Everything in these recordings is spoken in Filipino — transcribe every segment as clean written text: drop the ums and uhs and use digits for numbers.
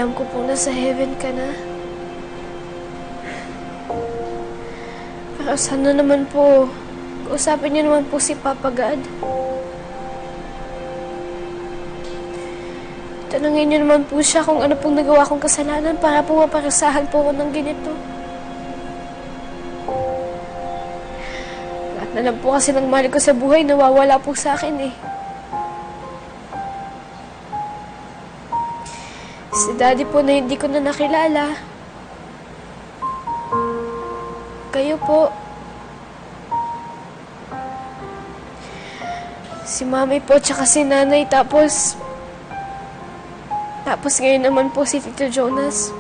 Alam ko po nasa heaven ka na. Pero sana naman po, kausapin niyo naman po si Papa God. Tanungin niyo naman po siya kung ano pong nagawa kong kasalanan para po maparusahan po ako ng ganito. Lahat na lang po kasi ng mahal ko sa buhay nawawala po sa akin eh. Si Daddy po na hindi ko na nakilala. Kayo po. Si Mami po tsaka si Nanay tapos ngayon naman po si Tito Jonas.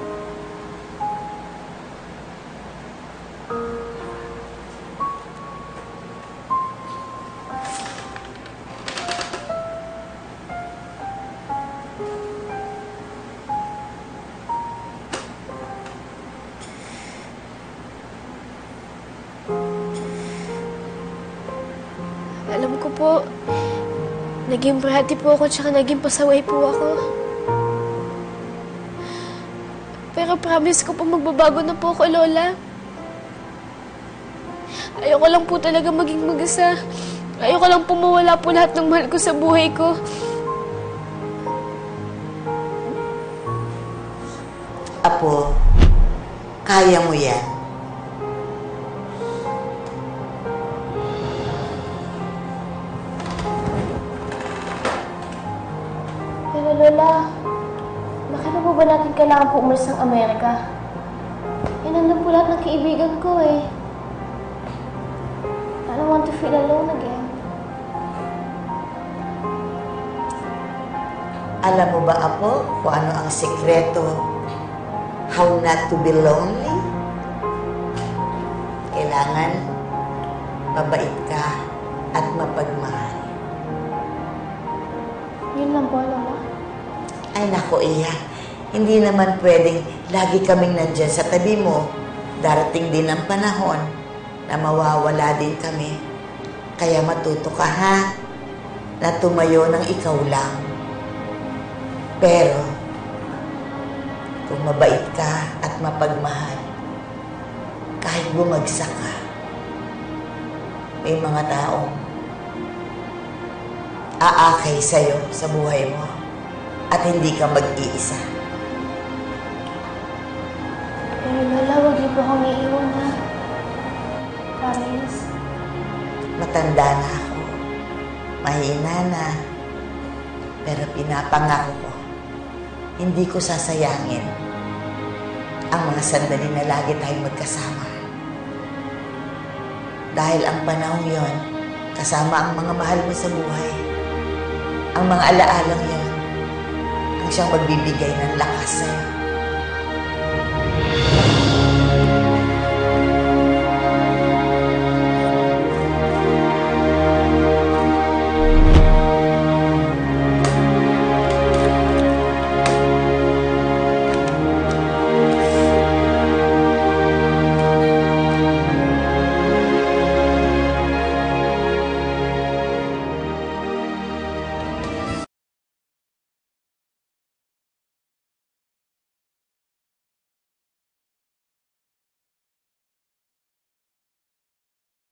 Alam ko po, naging brati po ako tsaka naging pasaway po ako. Pero promise ko po magbabago na po ako, Lola. Ayoko lang po talaga maging mag-isa. Ayoko lang po mawala po lahat ng mahal ko sa buhay ko. Apo, kaya mo yan. Pero Lola, bakit na po ba natin kailangan po umalis ng Amerika? Eh, nandun po lahat ng kaibigan ko eh. I don't want to feel alone again. Alam mo ba, Apo, kung ano ang sekreto how not to be lonely? Kailangan mabait ka at mapagmahal. Yun lang po, Lola. Ay nako, Iya. Hindi naman pwedeng lagi kaming nandyan sa tabi mo. Darating din ang panahon na mawawala din kami. Kaya matuto ka, ha? Na tumayo ng ikaw lang. Pero, kung mabait ka at mapagmahal, kahit bumagsak ka, may mga taong aakay sa'yo sa buhay mo at hindi ka mag-iisa. Pero Lola, huwag niyo po akong iiwan, ha? Promise. Matanda na ako. Mahina na. Pero pinapangako ko, hindi ko sasayangin ang mga sandali na lagi tayong magkasama. Dahil ang panahon yon, kasama ang mga mahal mo sa buhay. Ang mga alaalang yon, ang siyang magbibigay ng lakas sa'yo.